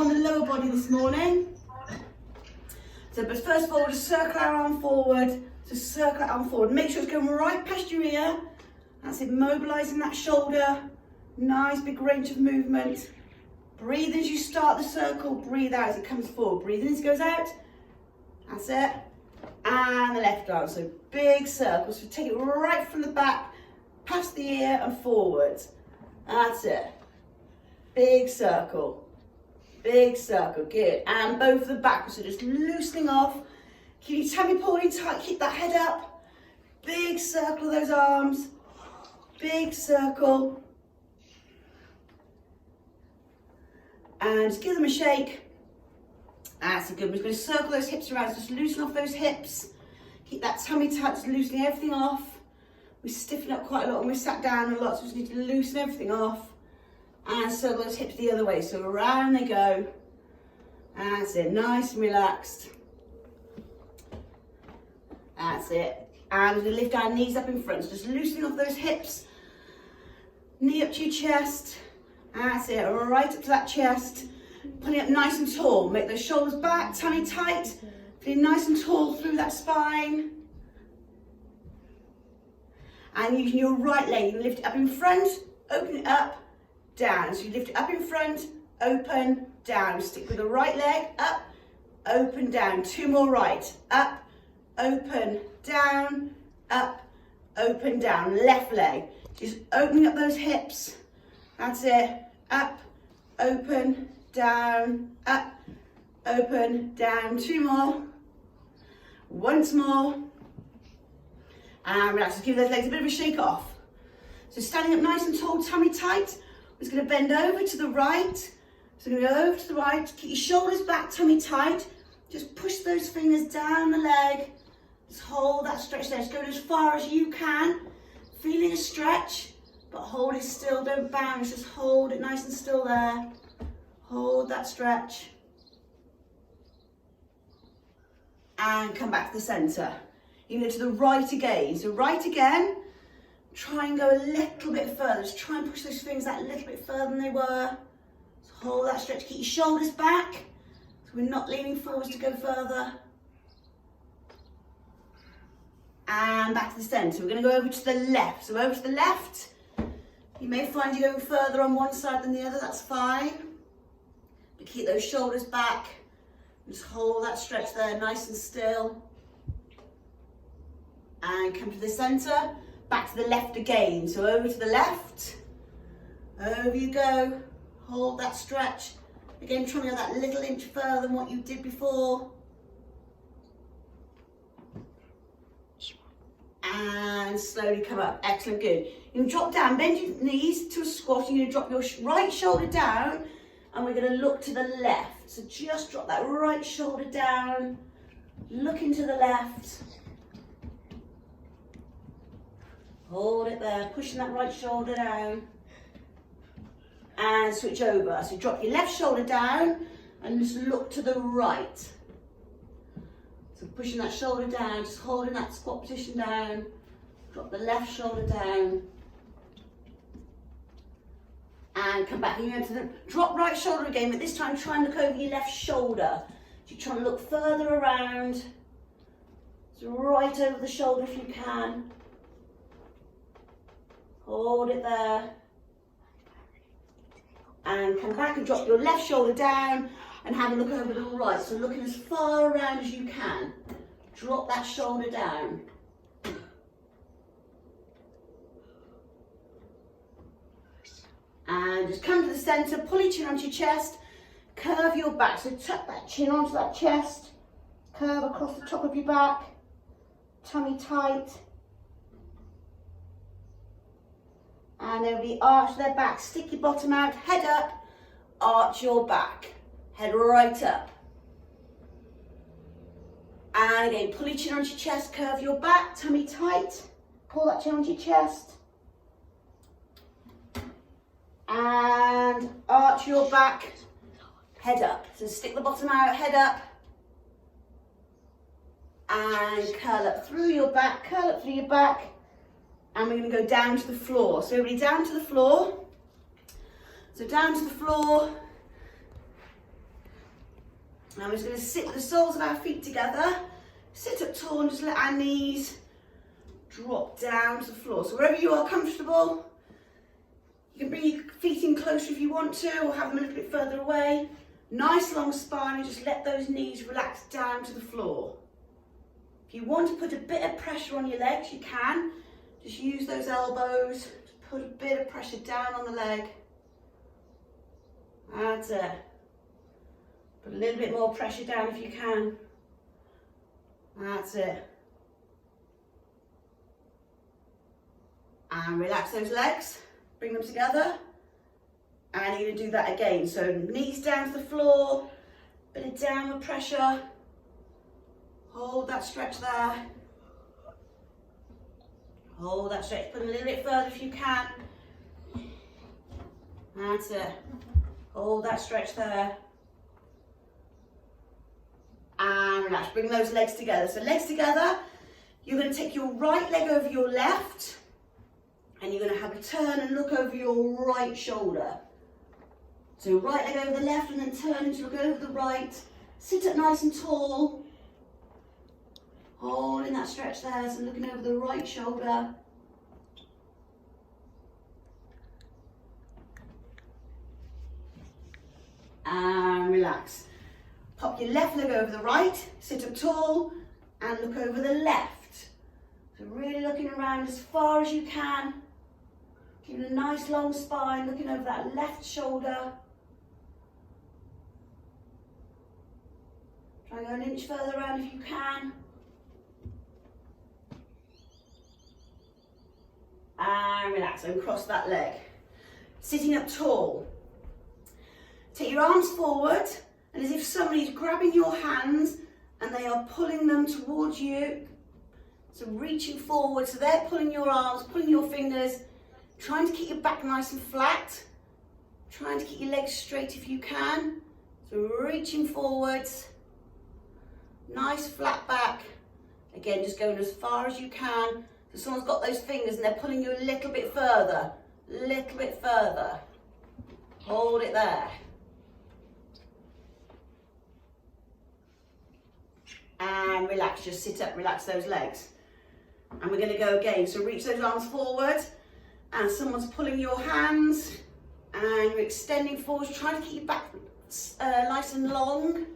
on the lower body this morning. So, but first of all, just circle our arm forward. Just circle our arm forward. Make sure it's going right past your ear. That's it, mobilising that shoulder. Nice big range of movement. Breathe as you start the circle, breathe out as it comes forward. Breathe in as it goes out. That's it. And the left arm, so big circle. So take it right from the back, past the ear and forwards. That's it. Big circle. Big circle, good. And both of them backwards, so just loosening off. Keep your tummy pulled in tight, keep that head up. Big circle of those arms. Big circle. And just give them a shake. That's good. We're just going to circle those hips around, just loosen off those hips. Keep that tummy tight, just loosening everything off. We stiffen up quite a lot and we sat down a lot, so we just need to loosen everything off. And circle those hips the other way, so around they go. That's it, nice and relaxed. That's it. And we're going to lift our knees up in front, so just loosening off those hips. Knee up to your chest. That's it, right up to that chest. Putting up nice and tall. Make those shoulders back, tummy tight. Feeling nice and tall through that spine. And using your right leg, you lift it up in front, open it up, down. So you lift it up in front, open, down. Stick with the right leg, up, open, down. Two more right, up, open, down, up, open, down. Left leg, just opening up those hips. That's it, up, open, down, up, open, down. Two more, once more. And relax, just give those legs a bit of a shake off. So standing up nice and tall, tummy tight. We're just going to bend over to the right. So we're going to go over to the right, keep your shoulders back, tummy tight. Just push those fingers down the leg. Just hold that stretch there. Just go as far as you can. Feeling a stretch, but hold it still, don't bounce. Just hold it nice and still there. Hold that stretch. And come back to the centre. You can go to the right again. So right again. Try and go a little bit further. Just try and push those fingers out a little bit further than they were. So hold that stretch. Keep your shoulders back. So we're not leaning forwards to go further. And back to the centre. We're going to go over to the left. So over to the left. You may find you're going further on one side than the other. That's fine. But keep those shoulders back. Just hold that stretch there, nice and still. And come to the centre. Back to the left again. So over to the left. Over you go. Hold that stretch. Again, trying to go that little inch further than what you did before. And slowly come up. Excellent, good. You can drop down, bend your knees to a squat. You're going to drop your right shoulder down. And we're going to look to the left. So just drop that right shoulder down. Looking to the left. Hold it there, pushing that right shoulder down. And switch over. So drop your left shoulder down and just look to the right. So pushing that shoulder down, just holding that squat position down. Drop the left shoulder down. And come back. And you're going to drop right shoulder again, but this time try and look over your left shoulder. So you're trying to look further around. So right over the shoulder if you can. Hold it there. And come back and drop your left shoulder down and have a look over the right. So looking as far around as you can. Drop that shoulder down. And just come to the centre, pull your chin onto your chest, curve your back. So tuck that chin onto that chest, curve across the top of your back, tummy tight. And everybody arch their back, stick your bottom out, head up, arch your back, head right up. And again, pull your chin onto your chest, curve your back, tummy tight, pull that chin onto your chest. And arch your back, head up. So stick the bottom out, head up. And curl up through your back, curl up through your back. And we're going to go down to the floor. So everybody down to the floor. So down to the floor. Now we're just going to sit with the soles of our feet together, sit up tall and just let our knees drop down to the floor. So wherever you are comfortable, you can bring your feet in closer if you want to, or have them a little bit further away. Nice long spine, and just let those knees relax down to the floor. If you want to put a bit of pressure on your legs, you can. Just use those elbows to put a bit of pressure down on the leg. That's it. Put a little bit more pressure down if you can. That's it. And relax those legs. Bring them together. And you're going to do that again. So knees down to the floor. Bit of downward pressure. Hold that stretch there. Hold that stretch. Put a little bit further if you can. That's it. Hold that stretch there. And relax. Bring those legs together. So legs together. You're going to take your right leg over your left. And you're going to have a turn and look over your right shoulder. So right leg over the left and then turn and look over the right. Sit up nice and tall. Holding that stretch there, so looking over the right shoulder. And relax. Pop your left leg over the right, sit up tall and look over the left. So really looking around as far as you can. Keeping a nice long spine, looking over that left shoulder. Try and go an inch further around if you can. And relax and cross that leg. Sitting up tall. Take your arms forward and as if somebody's grabbing your hands and they are pulling them towards you. So reaching forward, so they're pulling your arms, pulling your fingers, trying to keep your back nice and flat. Trying to keep your legs straight if you can. So reaching forwards. Nice flat back. Again, just going as far as you can. So someone's got those fingers and they're pulling you a little bit further. Little bit further. Hold it there. And relax, just sit up, relax those legs. And we're going to go again. So reach those arms forward and someone's pulling your hands and you're extending forward, trying to keep your back nice and long.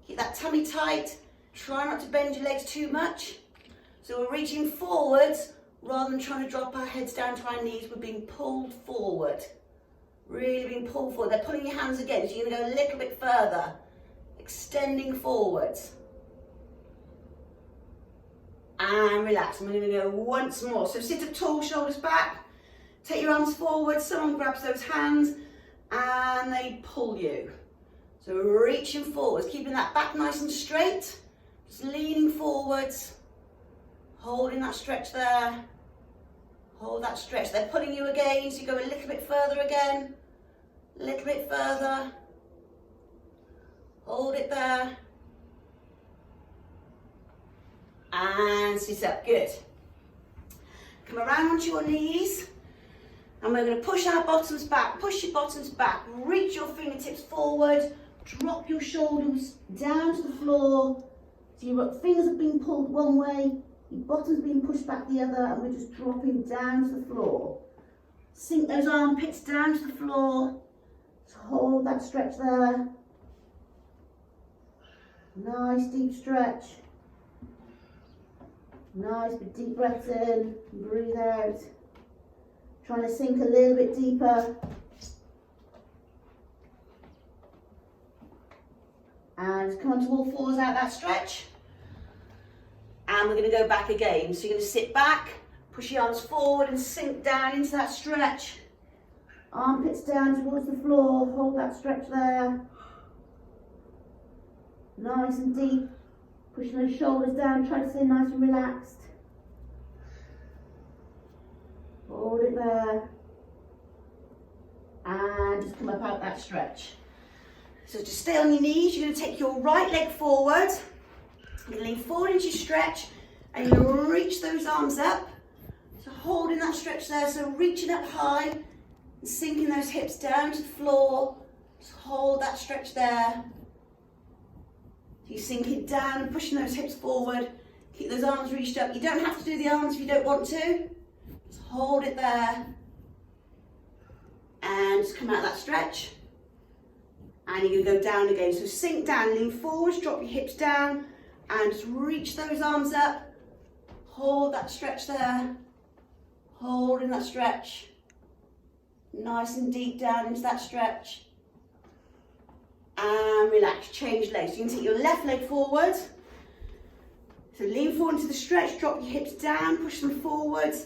Keep that tummy tight. Try not to bend your legs too much. So we're reaching forwards rather than trying to drop our heads down to our knees. We're being pulled forward. Really being pulled forward. They're pulling your hands again, so you're going to go a little bit further. Extending forwards. And relax. And we're going to go once more. So sit up tall, shoulders back. Take your arms forward. Someone grabs those hands and they pull you. So we're reaching forwards, keeping that back nice and straight. Just leaning forwards. Holding that stretch there. Hold that stretch. They're pulling you again, so you go a little bit further again. A little bit further. Hold it there. And sit up. Good. Come around onto your knees. And we're going to push our bottoms back. Push your bottoms back. Reach your fingertips forward. Drop your shoulders down to the floor. So your fingers are being pulled one way. Your bottom's being pushed back the other, and we're just dropping down to the floor. Sink those armpits down to the floor. Just hold that stretch there. Nice deep stretch. Nice but deep breaths in, breathe out. Trying to sink a little bit deeper. And just come onto all fours out that stretch. And we're going to go back again. So you're going to sit back, push your arms forward and sink down into that stretch. Armpits down towards the floor, hold that stretch there. Nice and deep. Pushing those shoulders down, try to stay nice and relaxed. Hold it there. And just come up out that stretch. So just stay on your knees. You're going to take your right leg forward. You're going to lean forward into your stretch and you're going to reach those arms up. So holding that stretch there, so reaching up high and sinking those hips down to the floor. Just hold that stretch there. So you sink it down and pushing those hips forward. Keep those arms reached up. You don't have to do the arms if you don't want to. Just hold it there. And just come out of that stretch. And you're going to go down again. So sink down, lean forwards, drop your hips down, and just reach those arms up. Hold that stretch there. Hold in that stretch. Nice and deep down into that stretch. And relax, change legs. You can take your left leg forward. So lean forward into the stretch, drop your hips down, push them forwards,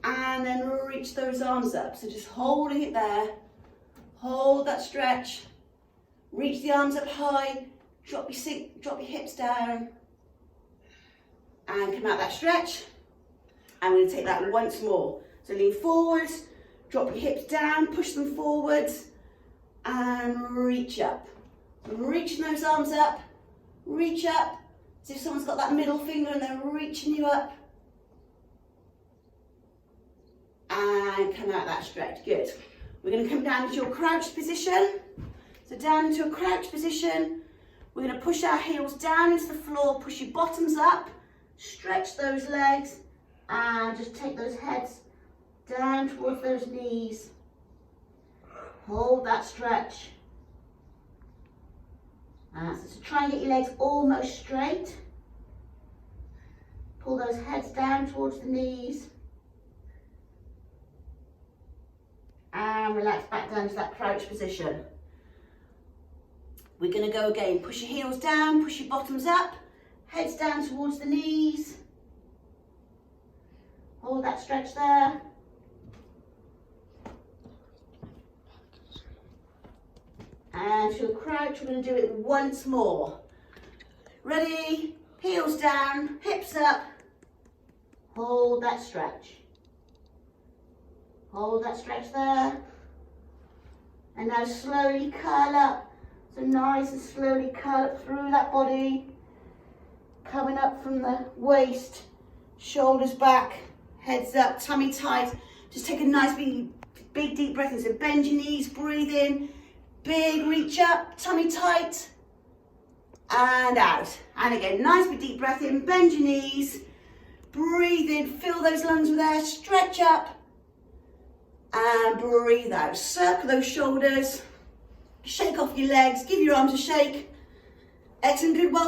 and then reach those arms up. So just holding it there. Hold that stretch. Reach the arms up high, drop your hips down, and come out that stretch. And we're going to take that once more. So lean forwards, drop your hips down, push them forwards, and reach up. Reaching those arms up, reach up. So if someone's got that middle finger and they're reaching you up. And come out that stretch, good. We're going to come down into your crouched position. So down into a crouch position, we're going to push our heels down into the floor, push your bottoms up, stretch those legs, and just take those heads down towards those knees. Hold that stretch. So try and get your legs almost straight. Pull those heads down towards the knees. And relax back down to that crouch position. We're going to go again. Push your heels down, push your bottoms up, heads down towards the knees. Hold that stretch there. And to a crouch, we're going to do it once more. Ready? Heels down, hips up. Hold that stretch. Hold that stretch there. And now slowly curl up. So nice and slowly curl up through that body. Coming up from the waist, shoulders back, heads up, tummy tight. Just take a nice big deep breath in. So bend your knees, breathe in. Big reach up, tummy tight. And out. And again, nice big deep breath in, bend your knees. Breathe in, fill those lungs with air, stretch up. And breathe out. Circle those shoulders. Shake off your legs, give your arms a shake. Excellent, good, well